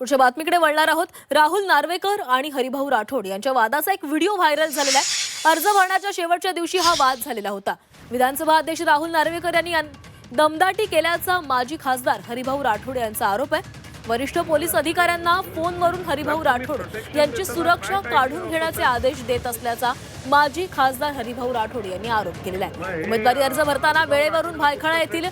पुढच्या बातमीकडे वळणार आहोत। राहुल नार्वेकर आणि हरिभाऊ राठोड यांच्या वादाचा एक व्हिडिओ व्हायरल झालेला आहे। अर्ज भरण्याच्या शेवटच्या दिवशी हा वाद झालेला होता। विधानसभा अध्यक्ष राहुल नार्वेकर यांनी दमदाटी केल्याचा माजी खासदार हरिभाऊ राठोड यांचा आरोप आहे। वरिष्ठ पोलीस अधिकाऱ्यांना फोनवरून हरिभाऊ राठोड यांची सुरक्षा काढून घेण्याचे आदेश देत असल्याचा माजी खासदार हरिभाऊ राठोड यांनी आरोप केलेला आहे। उमेदवारी अर्ज भरताना वेळेवरून भायखळा येथील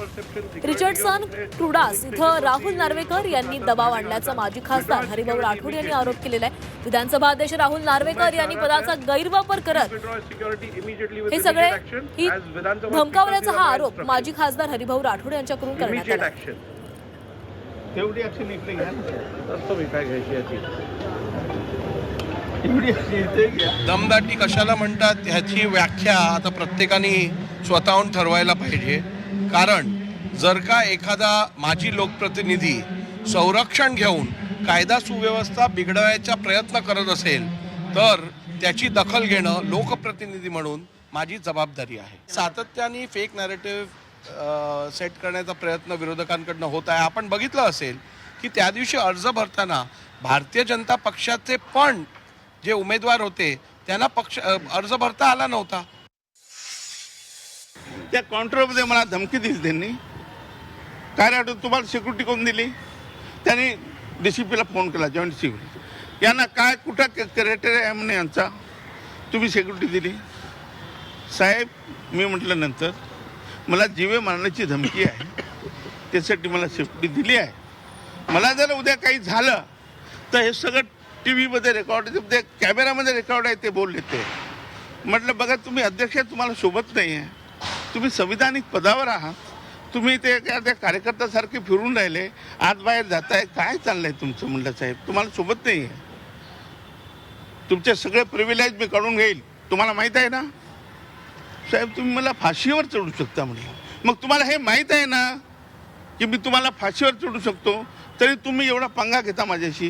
रिचर्डसन टुडास इथं राहुल नार्वेकर यांनी दबाव आणल्याचा माजी खासदार हरिभाऊ राठोड यांनी आरोप केलेला आहे। विधानसभा अध्यक्ष राहुल नार्वेकर यांनी पदाचा गैरवापर करत हे सगळे ही धमकावल्याचा हा आरोप माजी खासदार हरिभाऊ राठोड यांच्याकडून करण्यात आला आहे। तेवढी ऍक्शन इकडे घ्या असतो मी काय घ्यायची दमदाटी कशाला म्हणतात ह्याची व्याख्या आता प्रत्येकाने स्वतःहून ठरवायला पाहिजे। कारण जर का एखादा माजी लोकप्रतिनिधी संरक्षण घेऊन कायदा सुव्यवस्था बिघडवायचा प्रयत्न करत असेल तर त्याची दखल घेणं लोकप्रतिनिधी म्हणून माझी जबाबदारी आहे। सातत्याने फेक नॅरेटिव्ह सेट करण्याचा प्रयत्न विरोधकांकडून होत आहे। आपण बघितलं असेल की त्या दिवशी अर्ज भरताना भारतीय जनता पक्षाचे पण जे उमेदवार होते त्यांना अर्ज भरता आला नव्हता। त्या काउंटरमध्ये मला धमकी दिली त्यांनी। काय राहतो तुम्हाला सिक्युरिटी कोण दिली? त्यांनी DCPला फोन केला, जॉईंट सिक्युरिटी यांना काय कुठं क्रायटेरिया आहे म्हणे यांचा, तुम्ही सिक्युरिटी दिली? साहेब मी म्हटलं नंतर मला जीवे मारण्याची धमकी आहे, त्यासाठी मला सेफ्टी दिली आहे। मला जर उद्या काही झालं तर हे सगळं TV रेकॉर्ड, ते कॅमेरामध्ये रेकॉर्ड आहे, ते बोलले ते। म्हटलं बघा तुम्ही अध्यक्ष तुम्हाला सोबत नाही आहे, तुम्ही संविधानिक पदावर आहात, तुम्ही ते त्या कार्यकर्त्यासारखे फिरून राहिले, आत बाहेर जाताय, काय चाललंय तुमचं? म्हटलं साहेब तुम्हाला सोबत नाही आहे, तुमचे सगळे प्रिव्हिलेज मी काढून घेईल, तुम्हाला माहीत आहे ना साहेब, तुम्ही मला फाशीवर चढू शकता म्हटलं। मग तुम्हाला हे माहीत आहे ना की मी तुम्हाला फाशीवर चढू शकतो, तरी तुम्ही एवढा पंगा घेता माझ्याशी?